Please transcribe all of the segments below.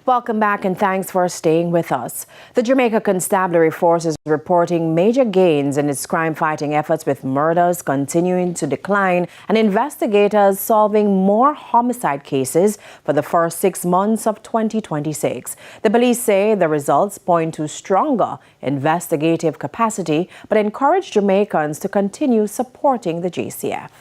Welcome back and thanks for staying with us. The Jamaica Constabulary Force is reporting major gains in its crime-fighting efforts, with murders continuing to decline and investigators solving more homicide cases for the first 6 months of 2026. The police say the results point to stronger investigative capacity, but encourage Jamaicans to continue supporting the JCF.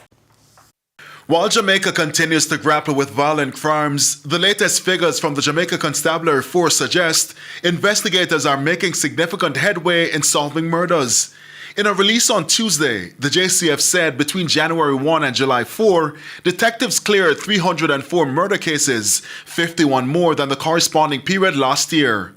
While Jamaica continues to grapple with violent crimes, the latest figures from the Jamaica Constabulary Force suggest investigators are making significant headway in solving murders. In a release on Tuesday, the JCF said between January 1 and July 4, detectives cleared 304 murder cases, 51 more than the corresponding period last year.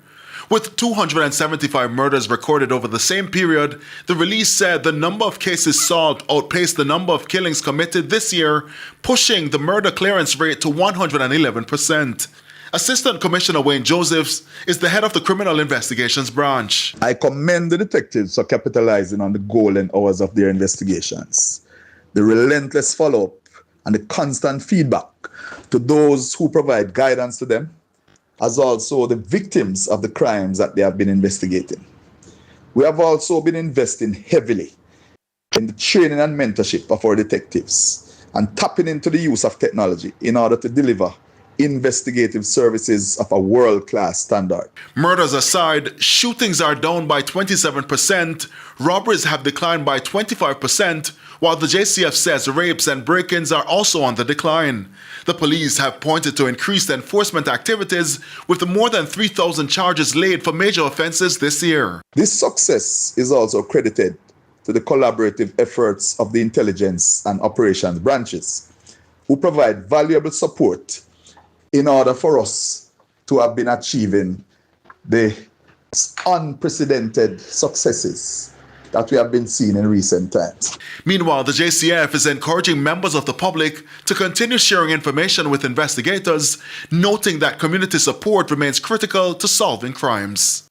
With 275 murders recorded over the same period, the release said the number of cases solved outpaced the number of killings committed this year, pushing the murder clearance rate to 111%. Assistant Commissioner Wayne Josephs is the head of the Criminal Investigations Branch. I commend the detectives for capitalizing on the golden hours of their investigations. The relentless follow-up and the constant feedback to those who provide guidance to them, as also the victims of the crimes that they have been investigating. We have also been investing heavily in the training and mentorship of our detectives and tapping into the use of technology in order to deliver investigative services of a world-class standard. Murders aside, shootings are down by 27%, robberies have declined by 25%, while the JCF says rapes and break-ins are also on the decline. The police have pointed to increased enforcement activities, with more than 3,000 charges laid for major offences this year. This success is also credited to the collaborative efforts of the intelligence and operations branches, who provide valuable support in order for us to have been achieving the unprecedented successes that we have been seeing in recent times. Meanwhile, the JCF is encouraging members of the public to continue sharing information with investigators, noting that community support remains critical to solving crimes.